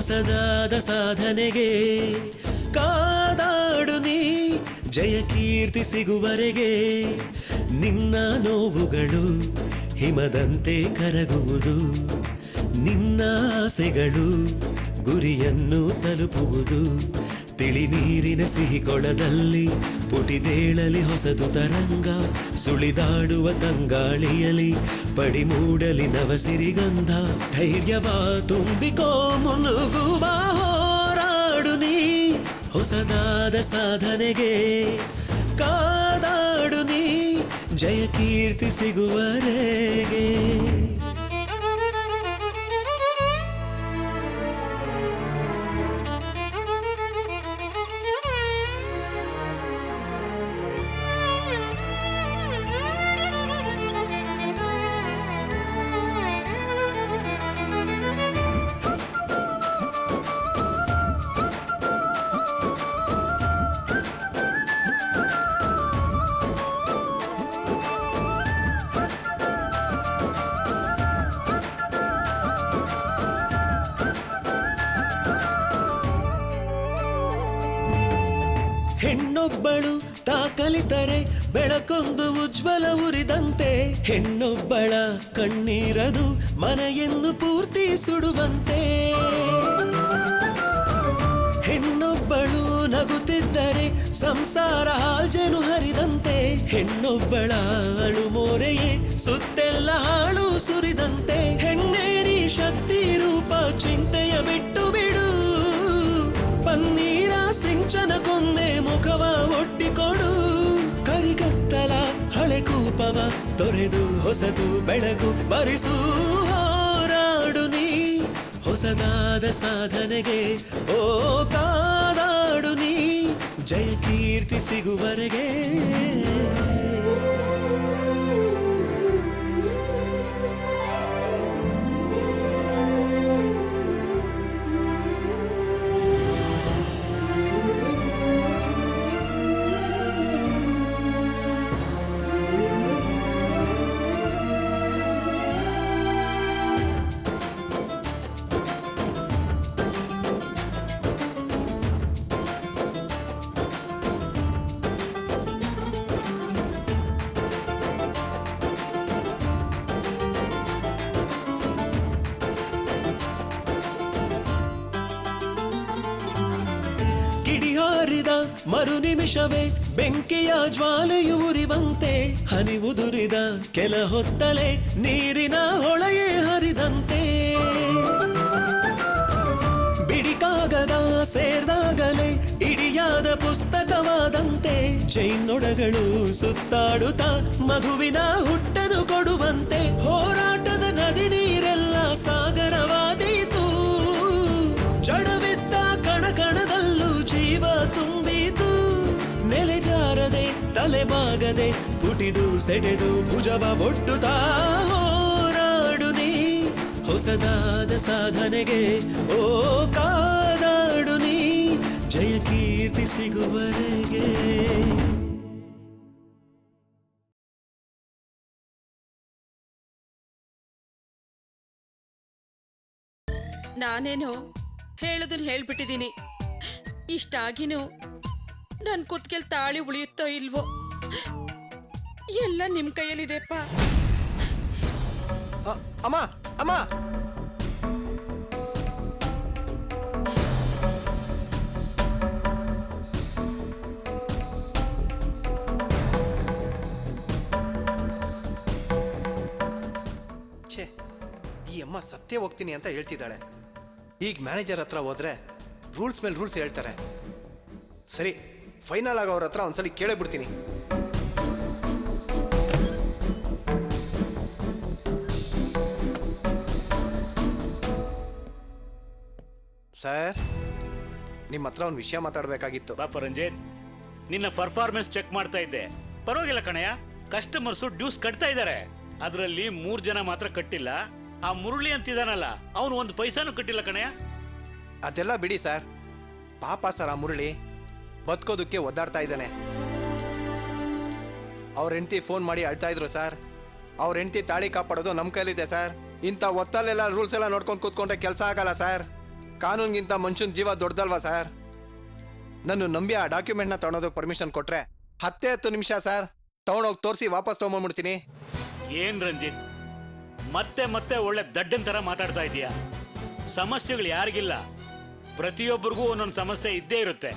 ಹೊಸದಾದ ಸಾಧನೆಗೆ ಕಾದಾಡು ನೀ ಜಯ ಕೀರ್ತಿ ಸಿಗುವರೆಗೆ ನಿನ್ನ ನೋವುಗಳು ಹಿಮದಂತೆ ಕರಗುವುದು ನಿನ್ನ ಆಸೆಗಳು ಗುರಿಯನ್ನು ತಲುಪುವುದು ತಿಳಿ ನೀರಿನ ಸಿಹಿಕೊಳದಲ್ಲಿ ಪುಟಿದೇಳಲಿ ಹೊಸದು ತರಂಗ ಸುಳಿದಾಡುವ ತಂಗಾಳಿಯಲಿ ಪಡಿಮೂಡಲಿ ನವಸಿರಿಗಂಧ ಧೈರ್ಯವ ತುಂಬಿಕೋ ಮುನ್ನುಗ್ಗುವ ಹೋರಾಡು ನೀ ಹೊಸದಾದ ಸಾಧನೆಗೆ ಕಾದಾಡು ನೀ ಜಯ ಕೀರ್ತಿ ಸಿಗುವರೆಗೆ ಹೆಣ್ಣೊಬ್ಬಳು ತಾ ಕಲಿತರೆ ಬೆಳಕೊಂದು ಉಜ್ವಲ ಉರಿದಂತೆ ಹೆಣ್ಣೊಬ್ಬಳ ಕಣ್ಣೀರದು ಮನೆಯನ್ನು ಪೂರ್ತಿ ಸುಡುವಂತೆ ಹೆಣ್ಣೊಬ್ಬಳು ನಗುತ್ತಿದ್ದರೆ ಸಂಸಾರ ಹಾಲ್ಜನು ಹರಿದಂತೆ ಹೆಣ್ಣೊಬ್ಬಳ ಅಳು ಮೋರೆಯೇ ಸುತ್ತೆಲ್ಲ ಹಾಳು ಸುರಿದಂತೆ ಹೆಣ್ಣೇರಿ ಶಕ್ತಿ ರೂಪ ಚಿಂತೆಯ ಬಿಟ್ಟು ಬಿಡು ಪನ್ನೀರ ಸಿಂಚನಕ್ಕೊಮ್ಮೆ ಮುಖವ ಒಡ್ಡಿಕೊಡು ಕರಿಗತ್ತಲ ಹಳೆ ಕೂಪವ ತೊರೆದು ಹೊಸದು ಬೆಳಕು ಬರಿಸು ಹೋರಾಡು ನೀ ಹೊಸದಾದ ಸಾಧನೆಗೆ ಓ ಕಾದಾಡು ನೀ ಜಯ ಕೀರ್ತಿ ಸಿಗುವರೆಗೆ ಕಿಡಿಹಾರಿದ ಮರು ನಿಮಿಷವೇ ಬೆಂಕಿಯ ಜ್ವಾಲೆಯು ಉರಿವಂತೆ ಹನಿ ಉದುರಿದ ಕೆಲ ಹೊತ್ತಲೆ ನೀರಿನ ಹೊಳೆಯೇ ಹರಿದಂತೆ ಬಿಡಿಕಾಗದ ಸೇರ್ದಾಗಲೇ ಇಡಿಯಾದ ಪುಸ್ತಕವಾದಂತೆ ಜೈನೊಡಗಳು ಸುತ್ತಾಡುತ್ತಾ ಮಧುವಿನ ಹುಟ್ಟನ್ನು ಕೊಡುವಂತೆ ಹೋರಾಟದ ನದಿ ನೀರೆಲ್ಲ ಸಾಗರವಾದೀತು ಜಡವಿದ್ದ ಕಣಕಣದಲ್ಲೂ ಜೀವ ತುಂಬಿತು ನೆಲೆಜಾರದೆ ತಲೆಬಾಗದೆ ಪುಟಿದು ಸೆಡೆದು ಭುಜವ ಒಡ್ಡುತ್ತಾ ಹೋರಾಡು ನೀ ಹೊಸದಾದ ಸಾಧನೆಗೆ ಓ ಕಾದಾಡು ನೀ ಜಯ ಕೀರ್ತಿ ಸಿಗುವರೆಗೆ ನಾನೇನೋ ಹೇಳೋದನ್ನ ಹೇಳ್ಬಿಟ್ಟಿದ್ದೀನಿ. ಇಷ್ಟಾಗಿನೂ ನನ್ನ ಕುತ್ಕೆಲ್ ತಾಳಿ ಉಳಿಯುತ್ತೋ ಇಲ್ವೋ ಎಲ್ಲ ನಿಮ್ ಕೈಯಲ್ಲಿದೆಪ್ಪ. ಅಮ್ಮ ಅಮ್ಮ ಛೇ, ಈ ಅಮ್ಮ ಸತ್ಯ ಹೋಗ್ತೀನಿ ಅಂತ ಹೇಳ್ತಿದ್ದಾಳೆ. ಈಗ ಮ್ಯಾನೇಜರ್ ಹತ್ರ ಹೋದ್ರೆ ರೂಲ್ಸ್ ಮೇಲೆ ರೂಲ್ಸ್ ಹೇಳ್ತಾರೆ. ಸರಿ, ಫೈನಲ್ ಆಗಿ ಅವ್ರ ಹತ್ರ ಒಂದ್ಸಲಿ ಕೇಳೇ ಬಿಡ್ತೀನಿ. ಸರ್, ನಿಮ್ಮ ಹತ್ರ ಒಂದು ವಿಷಯ ಮಾತಾಡಬೇಕಾಗಿತ್ತು. ಪಾಪ ರಂಜಿತ್, ನಿನ್ನ ಪರ್ಫಾರ್ಮೆನ್ಸ್ ಚೆಕ್ ಮಾಡ್ತಾ ಇದ್ದೆ. ಪರವಾಗಿಲ್ಲ ಕಣಯ್ಯ, ಕಸ್ಟಮರ್ಸು ಡ್ಯೂಸ್ ಕಟ್ತಾ ಇದ್ದಾರೆ. ಅದರಲ್ಲಿ 3 ಜನ ಮಾತ್ರ ಕಟ್ಟಿಲ್ಲ. ಆ ಮುರುಳಿ ಅಂತಿದಾನಲ್ಲ, ಅವನು 1 ಪೈಸಾನು ಕಟ್ಟಿಲ್ಲ ಕಣಯ್ಯ. ಅದೆಲ್ಲ ಬಿಡಿ ಸರ್, ಪಾಪ ಸರ್. ಆ ಮುರಳಿ ಬದುಕೋದಕ್ಕೆ ಒದ್ದಾಡ್ತಾ ಇದ್ದಾನೆ. ಅವ್ರ ಹೆಂಡತಿ ಫೋನ್ ಮಾಡಿ ಅಳ್ತಾ ಇದ್ರು ಸರ್. ಅವ್ರ ಹೆಂಡತಿ ತಾಳಿ ಕಾಪಾಡೋದು ನಮ್ಮ ಕೈಲಿದೆ ಸರ್. ಇಂಥ ಒತ್ತಲ್ಲೆಲ್ಲ ರೂಲ್ಸ್ ಎಲ್ಲ ನೋಡ್ಕೊಂಡು ಕೂತ್ಕೊಂಡ್ರೆ ಕೆಲಸ ಆಗಲ್ಲ ಸರ್. ಕಾನೂನಿಗಿಂತ ಮನುಷ್ಯನ ಜೀವ ದೊಡ್ಡದಲ್ವಾ ಸರ್? ನನ್ನ ನಂಬಿ ಆ ಡಾಕ್ಯುಮೆಂಟ್ನ ತಗೊಳೋದಕ್ಕೆ ಪರ್ಮಿಷನ್ ಕೊಟ್ರೆ 10 ನಿಮಿಷ ಸರ್, ತಗೊಂಡೋಗಿ ತೋರಿಸಿ ವಾಪಸ್ ತೊಗೊಂಡ್ಬಿಡ್ತೀನಿ. ಏನ್ ರಂಜಿತ್, ಮತ್ತೆ ಮತ್ತೆ ಒಳ್ಳೆ ದಡ್ಡನ್ ತರ ಮಾತಾಡ್ತಾ ಇದೀಯಾ? ಸಮಸ್ಯೆಗಳು ಯಾರಿಗಿಲ್ಲ, ಪ್ರತಿಯೊಬ್ಬರಿಗೂ ಒಂದೊಂದು ಸಮಸ್ಯೆ ಇದ್ದೇ ಇರುತ್ತೆ.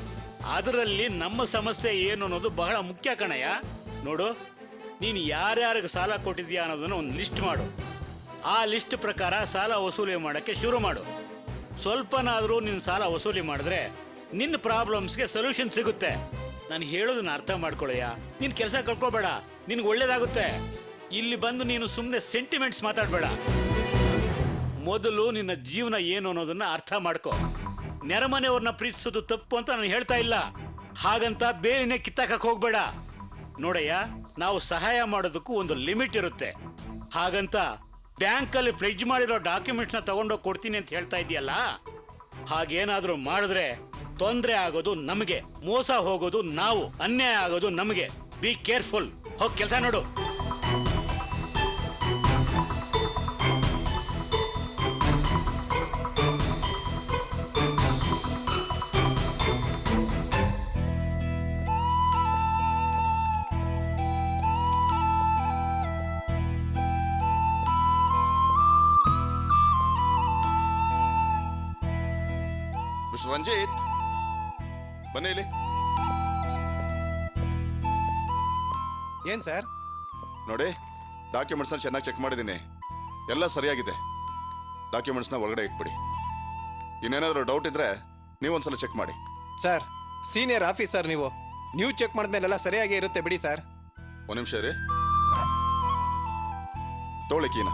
ಅದರಲ್ಲಿ ನಮ್ಮ ಸಮಸ್ಯೆ ಏನು ಅನ್ನೋದು ಬಹಳ ಮುಖ್ಯ ಕಣಯ್ಯ. ನೋಡು, ನೀನು ಯಾರ್ಯಾರಿಗೆ ಸಾಲ ಕೊಟ್ಟಿದ್ಯಾ ಅನ್ನೋದನ್ನ ಒಂದು ಲಿಸ್ಟ್ ಮಾಡು. ಆ ಲಿಸ್ಟ್ ಪ್ರಕಾರ ಸಾಲ ವಸೂಲಿ ಮಾಡೋಕ್ಕೆ ಶುರು ಮಾಡು. ಸ್ವಲ್ಪನಾದರೂ ನಿನ್ನ ಸಾಲ ವಸೂಲಿ ಮಾಡಿದ್ರೆ ನಿನ್ನ ಪ್ರಾಬ್ಲಮ್ಸ್ಗೆ ಸೊಲ್ಯೂಷನ್ ಸಿಗುತ್ತೆ. ನಾನು ಹೇಳೋದನ್ನ ಅರ್ಥ ಮಾಡ್ಕೊಳ್ಳಯ್ಯ. ನೀನು ಕೆಲಸ ಕಳ್ಕೊಬೇಡ, ನಿನ್ಗೆ ಒಳ್ಳೇದಾಗುತ್ತೆ. ಇಲ್ಲಿ ಬಂದು ನೀನು ಸುಮ್ಮನೆ ಸೆಂಟಿಮೆಂಟ್ಸ್ ಮಾತಾಡಬೇಡ. ಮೊದಲು ನಿನ್ನ ಜೀವನ ಏನು ಅನ್ನೋದನ್ನ ಅರ್ಥ ಮಾಡ್ಕೊ. ನೆರೆಮನೆಯವ್ರನ್ನ ಪ್ರೀತಿಸೋದು ತಪ್ಪು ಅಂತ ನಾನು ಹೇಳ್ತಾ ಇಲ್ಲ, ಹಾಗಂತ ಬೇರೆನೇ ಕಿತ್ತಾಕಕ್ಕೆ ಹೋಗ್ಬೇಡ. ನೋಡಯ್ಯ, ನಾವು ಸಹಾಯ ಮಾಡೋದಕ್ಕೂ ಒಂದು ಲಿಮಿಟ್ ಇರುತ್ತೆ. ಹಾಗಂತ ಬ್ಯಾಂಕಲ್ಲಿ ಪ್ಲೆಡ್ಜ್ ಮಾಡಿರೋ ಡಾಕ್ಯುಮೆಂಟ್ಸ್ನ ತಗೊಂಡೋಗಿ ಕೊಡ್ತೀನಿ ಅಂತ ಹೇಳ್ತಾ ಇದೆಯಲ್ಲ, ಹಾಗೇನಾದ್ರೂ ಮಾಡಿದ್ರೆ ತೊಂದರೆ ಆಗೋದು ನಮಗೆ, ಮೋಸ ಹೋಗೋದು ನಾವು, ಅನ್ಯಾಯ ಆಗೋದು ನಮಗೆ. Be careful. ಹೋಗಿ ಕೆಲಸ ನೋಡು. ಮಿಸ್ಟರ್ ರಂಜಿತ್, ಬನ್ನಿ ಇಲ್ಲಿ. ಏನ್ ಸರ್? ನೋಡಿ, ಡಾಕ್ಯುಮೆಂಟ್ಸ್ನ ಚೆನ್ನಾಗಿ ಚೆಕ್ ಮಾಡಿದ್ದೀನಿ, ಎಲ್ಲ ಸರಿಯಾಗಿದೆ. ಡಾಕ್ಯುಮೆಂಟ್ಸ್ನ ಒಳಗಡೆ ಇಟ್ಬಿಡಿ. ಇನ್ನೇನಾದರೂ ಡೌಟ್ ಇದ್ರೆ ನೀವೊಂದ್ಸಲ ಚೆಕ್ ಮಾಡಿ. ಸರ್, ಸೀನಿಯರ್ ಆಫೀಸರ್ ನೀವು ಚೆಕ್ ಮಾಡಿದ್ಮೇಲೆಲ್ಲ ಸರಿಯಾಗಿ ಇರುತ್ತೆ ಬಿಡಿ ಸರ್. ಒಂದು ನಿಮಿಷ ಇರಿ, ತಗೊಳ್ಳಿ ಕೀನ.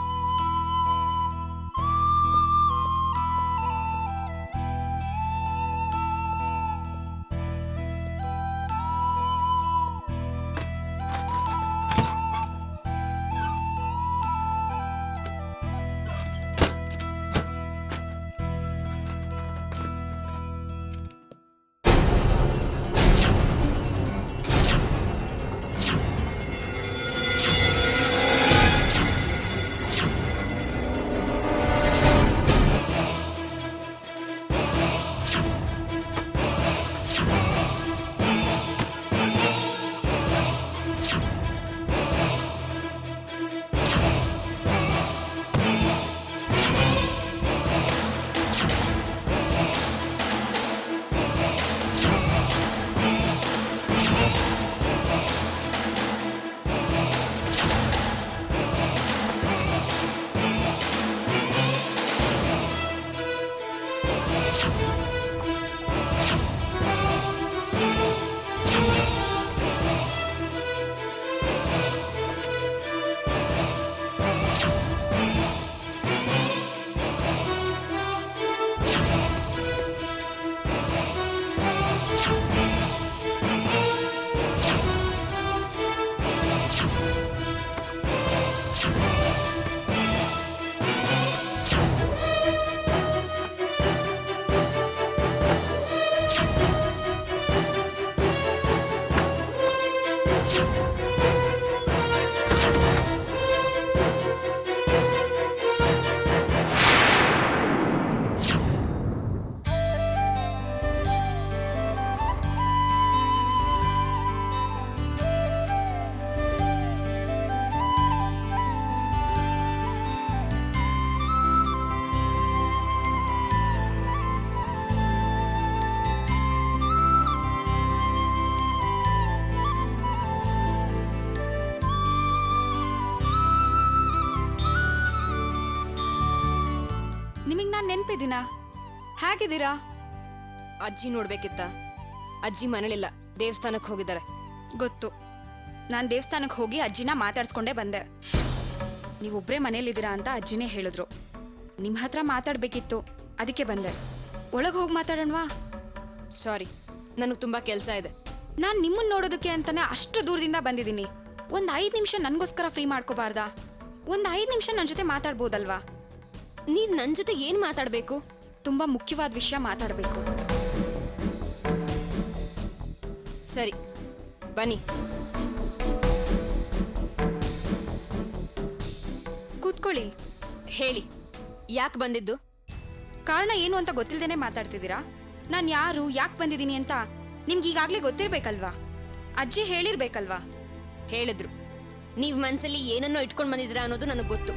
ನೆನ್ಪಿದಿನ? ಹೇಗಿದ್ದೀರಾ? ಅಜ್ಜಿ ನೋಡ್ಬೇಕಿತ್ತ. ಅಜ್ಜಿ ಮನೇಲಿಲ್ಲ, ದೇವಸ್ಥಾನಕ್ಕೆ ಹೋಗಿದ್ದಾರೆ. ಗೊತ್ತು. ನಾನು ದೇವಸ್ಥಾನಕ್ಕೆ ಹೋಗಿ ಅಜ್ಜಿನ ಮಾತಾಡ್ಸ್ಕೊಂಡೇ ಬಂದೆ. ನೀವೊಬ್ಬರೇ ಮನೇಲಿದ್ದೀರಾ ಅಂತ ಅಜ್ಜಿನೇ ಹೇಳಿದ್ರು. ನಿಮ್ಮ ಹತ್ರ ಮಾತಾಡ್ಬೇಕಿತ್ತು, ಅದಕ್ಕೆ ಬಂದೆ. ಒಳಗೆ ಹೋಗಿ ಮಾತಾಡೋಣವಾ? ಸಾರಿ, ನನಗೆ ತುಂಬ ಕೆಲಸ ಇದೆ. ನಾನು ನಿಮ್ಮನ್ನು ನೋಡೋದಕ್ಕೆ ಅಂತಾನೆ ಅಷ್ಟು ದೂರದಿಂದ ಬಂದಿದ್ದೀನಿ. ಒಂದು 5 ನಿಮಿಷ ನನಗೋಸ್ಕರ ಫ್ರೀ ಮಾಡ್ಕೋಬಾರ್ದಾ? ಒಂದು 5 ನಿಮಿಷ ನನ್ನ ಜೊತೆ ಮಾತಾಡ್ಬೋದಲ್ವಾ? ನೀವು ನನ್ನ ಜೊತೆ ಏನು ಮಾತಾಡಬೇಕು? ತುಂಬ ಮುಖ್ಯವಾದ ವಿಷಯ ಮಾತಾಡಬೇಕು. ಸರಿ, ಬನ್ನಿ. ಕೂತ್ಕೊಳ್ಳಿ. ಹೇಳಿ, ಯಾಕೆ ಬಂದಿದ್ದು? ಕಾರಣ ಏನು ಅಂತ ಗೊತ್ತಿಲ್ದೇನೆ ಮಾತಾಡ್ತಿದ್ದೀರಾ? ನಾನು ಯಾರು, ಯಾಕೆ ಬಂದಿದ್ದೀನಿ ಅಂತ ನಿಮ್ಗೆ ಈಗಾಗಲೇ ಗೊತ್ತಿರ್ಬೇಕಲ್ವಾ? ಅಜ್ಜಿ ಹೇಳಿರ್ಬೇಕಲ್ವಾ? ಹೇಳಿದ್ರು. ನೀವ್ ಮನ್ಸಲ್ಲಿ ಏನನ್ನೋ ಇಟ್ಕೊಂಡ್ ಬಂದಿದ್ದೀರಾ ಅನ್ನೋದು ನನಗೆ ಗೊತ್ತು.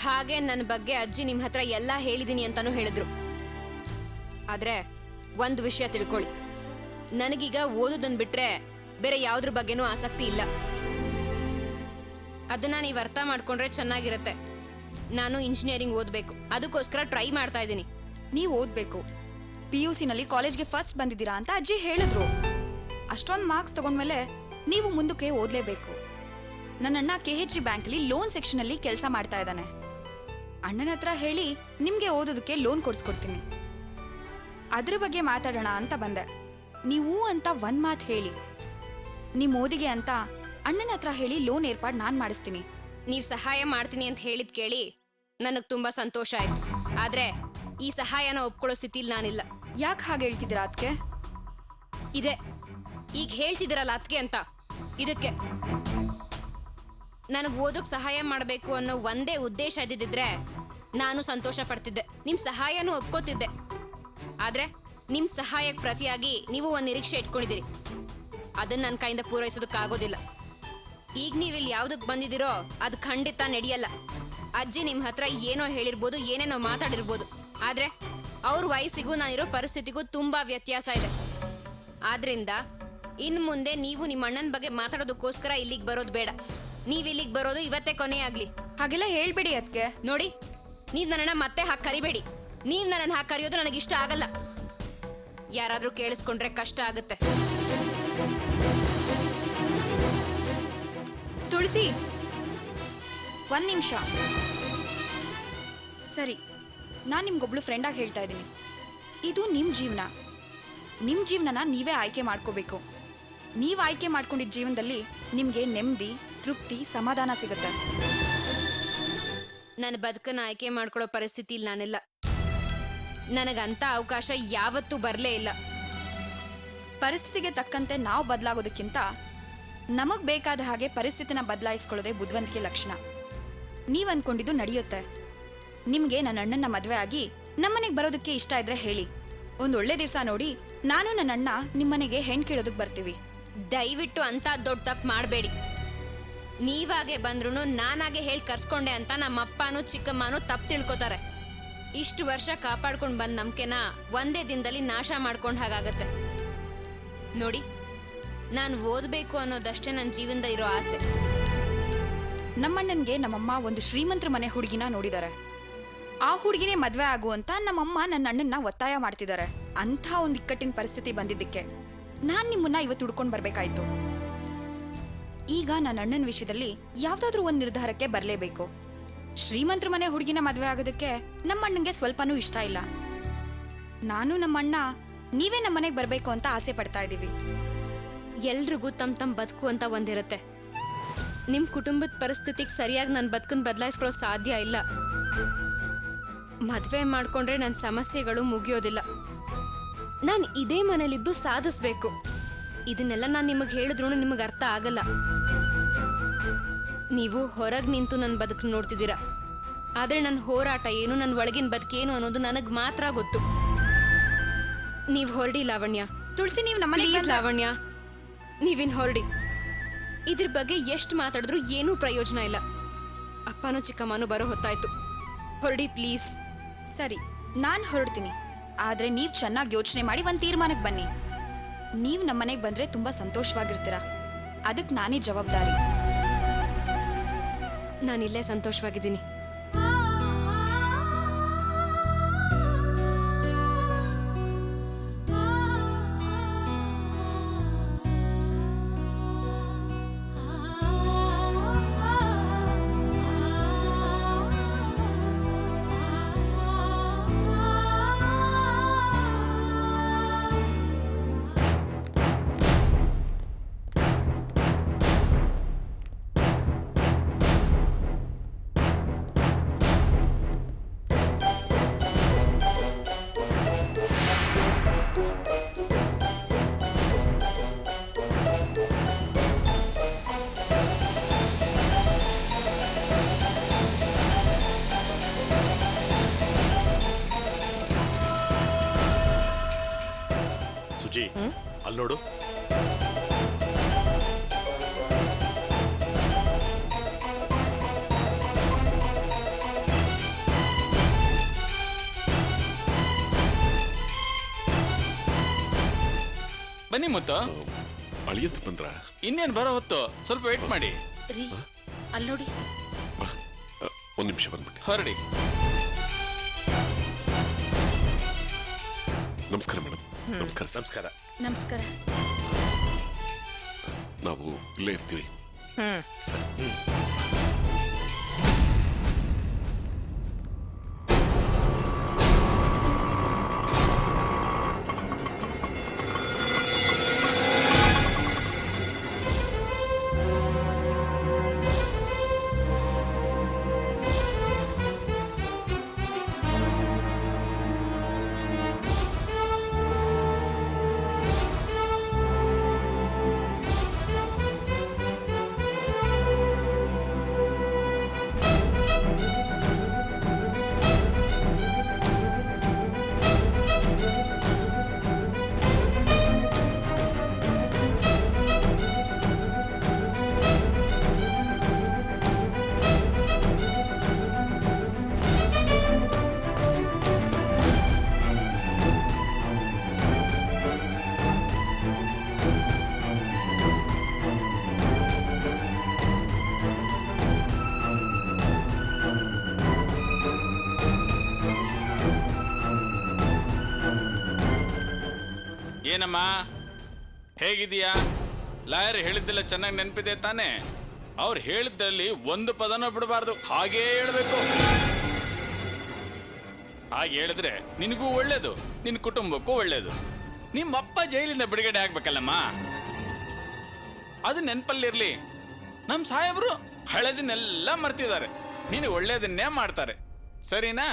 ಹಾಗೆ ನನ್ನ ಬಗ್ಗೆ ಅಜ್ಜಿ ನಿಮ್ ಹತ್ರ ಎಲ್ಲ ಹೇಳಿದೀನಿ ಅಂತಾನು ಹೇಳಿದ್ರು. ಆದ್ರೆ ಒಂದು ವಿಷಯ ತಿಳ್ಕೊಳ್ಳಿ, ನನಗೀಗ ಓದೋದನ್ ಬಿಟ್ರೆ ಬೇರೆ ಯಾವ್ದ್ರ ಬಗ್ಗೆನೂ ಆಸಕ್ತಿ ಇಲ್ಲ. ಅದನ್ನ ನೀವು ಅರ್ಥ ಮಾಡ್ಕೊಂಡ್ರೆ ಚೆನ್ನಾಗಿರತ್ತೆ. ನಾನು ಇಂಜಿನಿಯರಿಂಗ್ ಓದ್ಬೇಕು, ಅದಕ್ಕೋಸ್ಕರ ಟ್ರೈ ಮಾಡ್ತಾ ಇದ್ದೀನಿ. ನೀವು ಓದ್ಬೇಕು, PUCನಲ್ಲಿ ಕಾಲೇಜ್ಗೆ ಫಸ್ಟ್ ಬಂದಿದ್ದೀರಾ ಅಂತ ಅಜ್ಜಿ ಹೇಳಿದ್ರು. ಅಷ್ಟೊಂದು ಮಾರ್ಕ್ಸ್ ತಗೊಂಡ್ಮೇಲೆ ನೀವು ಮುಂದಕ್ಕೆ ಓದಲೇಬೇಕು. ನನ್ನ ಅಣ್ಣ KHG ಬ್ಯಾಂಕಲ್ಲಿ ಲೋನ್ ಸೆಕ್ಷನಲ್ಲಿ ಕೆಲಸ ಮಾಡ್ತಾ ಇದ್ದಾನೆ. ಅಣ್ಣನ ಹತ್ರ ಹೇಳಿ ನಿಮಗೆ ಓದೋದಕ್ಕೆ ಲೋನ್ ಕೊಡಿಸ್ಕೊಡ್ತೀನಿ. ಅದ್ರ ಬಗ್ಗೆ ಮಾತಾಡೋಣ ಅಂತ ಬಂದೆ. ನೀವು ಅಂತ ಒಂದ್ ಮಾತು ಹೇಳಿ, ನಿಮ್ಮ ಓದಿಗೆ ಅಂತ ಅಣ್ಣನ ಹತ್ರ ಹೇಳಿ ಲೋನ್ ಏರ್ಪಾಡು ನಾನು ಮಾಡಿಸ್ತೀನಿ. ನೀವು ಸಹಾಯ ಮಾಡ್ತೀನಿ ಅಂತ ಹೇಳಿದ್ ಕೇಳಿ ನನಗೆ ತುಂಬಾ ಸಂತೋಷ ಆಯ್ತು. ಆದ್ರೆ ಈ ಸಹಾಯನ ಒಪ್ಕೊಳ್ಳೋ ಸ್ಥಿತಿಲಿ ನಾನಿಲ್ಲ. ಯಾಕೆ ಹಾಗೆ ಹೇಳ್ತಿದ್ದೀರಾ ಅದಕ್ಕೆ? ಇದೆ, ಈಗ ಹೇಳ್ತಿದ್ದೀರಲ್ಲ ಅದಕ್ಕೆ ಅಂತ, ಇದಕ್ಕೆ ನನಗೆ ಓದೋಕ್ ಸಹಾಯ ಮಾಡಬೇಕು ಅನ್ನೋ ಒಂದೇ ಉದ್ದೇಶ ಇದ್ದಿದ್ರೆ ನಾನು ಸಂತೋಷ ಪಡ್ತಿದ್ದೆ, ನಿಮ್ ಸಹಾಯನೂ ಒಪ್ಕೋತಿದ್ದೆ. ಆದ್ರೆ ನಿಮ್ ಸಹಾಯಕ್ಕೆ ಪ್ರತಿಯಾಗಿ ನೀವು ಒಂದು ನಿರೀಕ್ಷೆ ಇಟ್ಕೊಂಡಿದ್ದೀರಿ. ಅದನ್ನ ನನ್ನ ಕೈಯಿಂದ ಪೂರೈಸೋದಕ್ಕಾಗೋದಿಲ್ಲ. ಈಗ ನೀವಿಲ್ಲಿ ಯಾವ್ದಕ್ ಬಂದಿದ್ದೀರೋ ಅದು ಖಂಡಿತ ನಡೆಯಲ್ಲ. ಅಜ್ಜಿ ನಿಮ್ ಹತ್ರ ಏನೋ ಹೇಳಿರ್ಬೋದು, ಏನೇನೋ ಮಾತಾಡಿರ್ಬೋದು, ಆದ್ರೆ ಅವ್ರ ವಯಸ್ಸಿಗೂ ನಾನಿರೋ ಪರಿಸ್ಥಿತಿಗೂ ತುಂಬಾ ವ್ಯತ್ಯಾಸ ಇದೆ. ಆದ್ರಿಂದ ಇನ್ ಮುಂದೆ ನೀವು ನಿಮ್ಮ ಅಣ್ಣನ ಬಗ್ಗೆ ಮಾತಾಡೋದಕ್ಕೋಸ್ಕರ ಇಲ್ಲಿಗೆ ಬರೋದು ಬೇಡ. ನೀವ್ ಇಲ್ಲಿಗೆ ಬರೋದು ಇವತ್ತೇ ಕೊನೆಯಾಗ್ಲಿ. ಹಾಗೆಲ್ಲ ಹೇಳ್ಬೇಡಿ ಅದಕ್ಕೆ. ನೋಡಿ, ನೀವ್ ನನ್ನನ್ನ ಮತ್ತೆ ಹಾಕಿ ಕರಿಬೇಡಿ. ನೀವ್ ನನ್ನನ್ನು ಹಾಕಿ ಕರೆಯೋದು ನನಗಿಷ್ಟ ಆಗಲ್ಲ. ಯಾರಾದ್ರೂ ಕೇಳಿಸ್ಕೊಂಡ್ರೆ ಕಷ್ಟ ಆಗುತ್ತೆ. ತುಳಸಿ, ಒಂದ್ ನಿಮಿಷ. ಸರಿ, ನಾನು ನಿಮ್ಗೊಬ್ಳು ಫ್ರೆಂಡಾಗಿ ಹೇಳ್ತಾ ಇದ್ದೀನಿ. ಇದು ನಿಮ್ಮ ಜೀವನ. ನಿಮ್ಮ ಜೀವನನ ನೀವೇ ಆಯ್ಕೆ ಮಾಡ್ಕೋಬೇಕು. ನೀವು ಆಯ್ಕೆ ಮಾಡ್ಕೊಂಡಿದ್ದ ಜೀವನದಲ್ಲಿ ನಿಮಗೆ ನೆಮ್ಮದಿ, ತೃಪ್ತಿ, ಸಮಾಧಾನ ಸಿಗುತ್ತೆ. ನನ್ನ ಬದುಕನ್ನ ಆಯ್ಕೆ ಮಾಡ್ಕೊಳ್ಳೋ ಪರಿಸ್ಥಿತಿಲಿ ನಾನಿಲ್ಲ. ನನಗಂತ ಅವಕಾಶ ಯಾವತ್ತೂ ಬರಲೇ ಇಲ್ಲ. ಪರಿಸ್ಥಿತಿಗೆ ತಕ್ಕಂತೆ ನಾವು ಬದಲಾಗೋದಕ್ಕಿಂತ ನಮಗ್ ಬೇಕಾದ ಹಾಗೆ ಪರಿಸ್ಥಿತಿನ ಬದಲಾಯಿಸ್ಕೊಳ್ಳೋದೇ ಬುದ್ಧಿವಂತಿಕೆ ಲಕ್ಷಣ. ನೀವ್ ಅಂದ್ಕೊಂಡಿದ್ದು ನಡೆಯುತ್ತೆ. ನಿಮ್ಗೆ ನನ್ನ ಅಣ್ಣನ ಮದ್ವೆ ಆಗಿ ನಮ್ಮನೆಗೆ ಬರೋದಕ್ಕೆ ಇಷ್ಟ ಇದ್ರೆ ಹೇಳಿ. ಒಂದೊಳ್ಳೆ ದಿವಸ ನೋಡಿ ನಾನು ನನ್ನ ಅಣ್ಣ ನಿಮ್ಮನೆಗೆ ಹೆಣ್ ಕೇಳೋದಕ್ಕೆ ಬರ್ತೀವಿ. ದಯವಿಟ್ಟು ಅಂತ ದೊಡ್ಡ ತಪ್ಪು ಮಾಡಬೇಡಿ. ನೀವಾಗೆ ಬಂದ್ರು ನಾನಾಗೆ ಹೇಳಿ ಕರ್ಸ್ಕೊಂಡೆ ಅಂತ ನಮ್ಮಪ್ಪನೂ ಚಿಕ್ಕಮ್ಮನೂ ತಪ್ಪು ತಿಳ್ಕೊತಾರೆ. ಇಷ್ಟು ವರ್ಷ ಕಾಪಾಡ್ಕೊಂಡು ಬಂದ ನಂಬಿಕೆನ ಒಂದೇ ದಿನದಲ್ಲಿ ನಾಶ ಮಾಡ್ಕೊಂಡ್ ಹಾಗಾಗತ್ತೆ. ನೋಡಿ, ನಾನು ಓದಬೇಕು ಅನ್ನೋದಷ್ಟೇ ನನ್ನ ಜೀವನದ ಇರೋ ಆಸೆ. ನಮ್ಮಣ್ಣನ್ಗೆ ನಮ್ಮಮ್ಮ ಒಂದು ಶ್ರೀಮಂತರ ಮನೆ ಹುಡುಗಿನ ನೋಡಿದ್ದಾರೆ. ಆ ಹುಡುಗಿನೇ ಮದ್ವೆ ಆಗು ಅಂತ ನಮ್ಮಮ್ಮ ನನ್ನ ಅಣ್ಣನ್ನ ಒತ್ತಾಯ ಮಾಡ್ತಿದ್ದಾರೆ. ಅಂಥ ಒಂದು ಇಕ್ಕಟ್ಟಿನ ಪರಿಸ್ಥಿತಿ ಬಂದಿದ್ದಕ್ಕೆ ನಾನ್ ನಿಮ್ಮನ್ನ ಇವತ್ತು ಹುಡ್ಕೊಂಡು ಬರ್ಬೇಕಾಯ್ತು. ಈಗ ನನ್ನ ಅಣ್ಣನ ವಿಷಯದಲ್ಲಿ ಯಾವ್ದಾದ್ರೂ ಒಂದು ನಿರ್ಧಾರಕ್ಕೆ ಬರಲೇಬೇಕು. ಶ್ರೀಮಂತರ ಮನೆ ಹುಡುಗಿನ ಮದ್ವೆ ಆಗೋದಕ್ಕೆ ನಮ್ಮಣ್ಣಂಗೆ ಸ್ವಲ್ಪನೂ ಇಷ್ಟ ಇಲ್ಲ. ನಾನು ನಮ್ಮಣ್ಣ ನೀವೇ ನಮ್ಮನೆಗೆ ಬರ್ಬೇಕು ಅಂತ ಆಸೆ ಪಡ್ತಾ ಇದ್ದೀವಿ. ಎಲ್ರಿಗೂ ತಮ್ಮ ಬದುಕು ಅಂತ ಒಂದಿರುತ್ತೆ. ನಿಮ್ಮ ಕುಟುಂಬದ ಪರಿಸ್ಥಿತಿಗೆ ಸರಿಯಾಗಿ ನನ್ನ ಬದುಕನ್ನು ಬದಲಾಯಿಸ್ಕೊಳ್ಳೋ ಸಾಧ್ಯ ಇಲ್ಲ. ಮದುವೆ ಮಾಡ್ಕೊಂಡ್ರೆ ನನ್ನ ಸಮಸ್ಯೆಗಳು ಮುಗಿಯೋದಿಲ್ಲ. ನಾನು ಇದೇ ಮನೇಲಿದ್ದು ಸಾಧಿಸ್ಬೇಕು. ಇದನ್ನೆಲ್ಲ ನಾನು ನಿಮಗೆ ಹೇಳಿದ್ರು ನಿಮಗೆ ಅರ್ಥ ಆಗಲ್ಲ. ನೀವು ಹೊರಗೆ ನಿಂತು ನನ್ನ ಬದುಕು ನೋಡ್ತಿದ್ದೀರಾ, ಆದರೆ ನನ್ನ ಹೋರಾಟ ಏನು, ನನ್ನ ಒಳಗಿನ ಬದುಕೇನು ಅನ್ನೋದು ನನಗೆ ಮಾತ್ರ ಗೊತ್ತು. ನೀವು ಹೊರಡಿ ಲಾವಣ್ಯ. ತುಳಸಿ, ನೀವು ನಮ್ಮನೆ ಲಾವಣ್ಯ, ನೀವಿನ್ ಹೊರಡಿ. ಇದ್ರ ಬಗ್ಗೆ ಎಷ್ಟು ಮಾತಾಡಿದ್ರು ಏನೂ ಪ್ರಯೋಜನ ಇಲ್ಲ. ಅಪ್ಪನೂ ಚಿಕ್ಕಮ್ಮನೂ ಬರೋ ಹೊತ್ತಾಯ್ತು. ಹೊರಡಿ ಪ್ಲೀಸ್. ಸರಿ, ನಾನು ಹೊರಡ್ತೀನಿ. ಆದ್ರೆ ನೀವು ಚೆನ್ನಾಗಿ ಯೋಚನೆ ಮಾಡಿ ಒಂದು ತೀರ್ಮಾನಕ್ಕೆ ಬನ್ನಿ. ನೀವು ನಮ್ಮನೆಗೆ ಬಂದ್ರೆ ತುಂಬಾ ಸಂತೋಷವಾಗಿರ್ತೀರಾ. ಅದಕ್ಕೆ ನಾನೇ ಜವಾಬ್ದಾರಿ. ನಾನಿಲ್ಲೇ ಸಂತೋಷವಾಗಿದ್ದೀನಿ. ಅಲ್ಲಿ ನೋಡು. ಬನ್ನಿ ಮುತ್ತು. ಅಳಿಯಂತ ಬಂದ್ರ? ಇನ್ನೇನು ಬರೋ ಹೊತ್ತು, ಸ್ವಲ್ಪ ವೇಟ್ ಮಾಡಿ. ರೀ ಅಲ್ಲಿ ನೋಡಿ. ಒಂದ್ ನಿಮಿಷ ಬಂದ್ಬಿಟ್ಟೆ. ಹೊರಡಿ. ನಮಸ್ಕಾರ ಮೇಡಮ್. ನಮಸ್ಕಾರ. ನಮಸ್ಕಾರ. ನಮಸ್ಕಾರ. ನಾವು ಇಲ್ಲೇ ಇರ್ತೀವಿ ಸರ್. ಏನಮ್ಮ, ಹೇಗಿದೀಯಾ? ಲಾಯರ್ ಹೇಳಿದ್ದೆಲ್ಲ ಚೆನ್ನಾಗಿ ನೆನಪಿದೆ ತಾನೆ? ಅವ್ರು ಹೇಳಿದ್ದಲ್ಲಿ ಒಂದು ಪದನೂ ಬಿಡಬಾರ್ದು, ಹಾಗೇ ಹೇಳ್ಬೇಕು. ಹಾಗೆ ಹೇಳಿದ್ರೆ ನಿನಗೂ ಒಳ್ಳೇದು, ನಿನ್ನ ಕುಟುಂಬಕ್ಕೂ ಒಳ್ಳೇದು. ನಿಮ್ಮಪ್ಪ ಜೈಲಿಂದ ಬಿಡುಗಡೆ ಆಗ್ಬೇಕಲ್ಲಮ್ಮ, ಅದು ನೆನಪಲ್ಲಿರ್ಲಿ. ನಮ್ಮ ಸಾಹೇಬರು ಹಳೆದನ್ನೆಲ್ಲ ಮರ್ತಿದ್ದಾರೆ, ನೀನು ಒಳ್ಳೇದನ್ನೇ ಮಾಡ್ತಾರೆ, ಸರಿನಾ?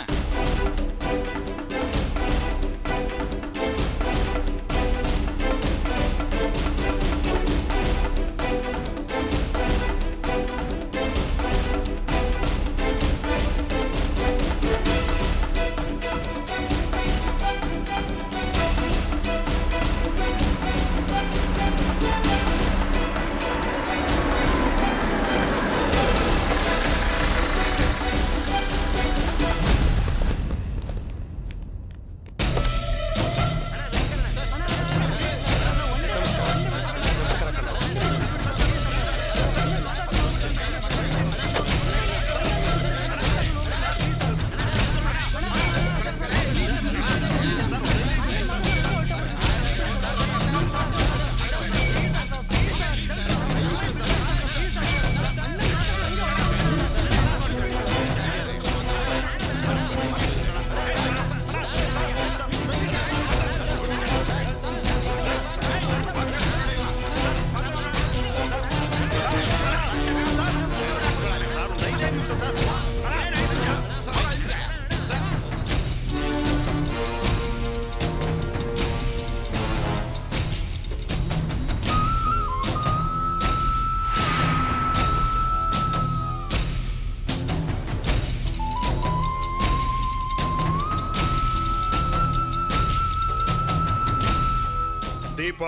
ದೀಪ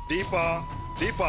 ದೀಪ ದೀಪ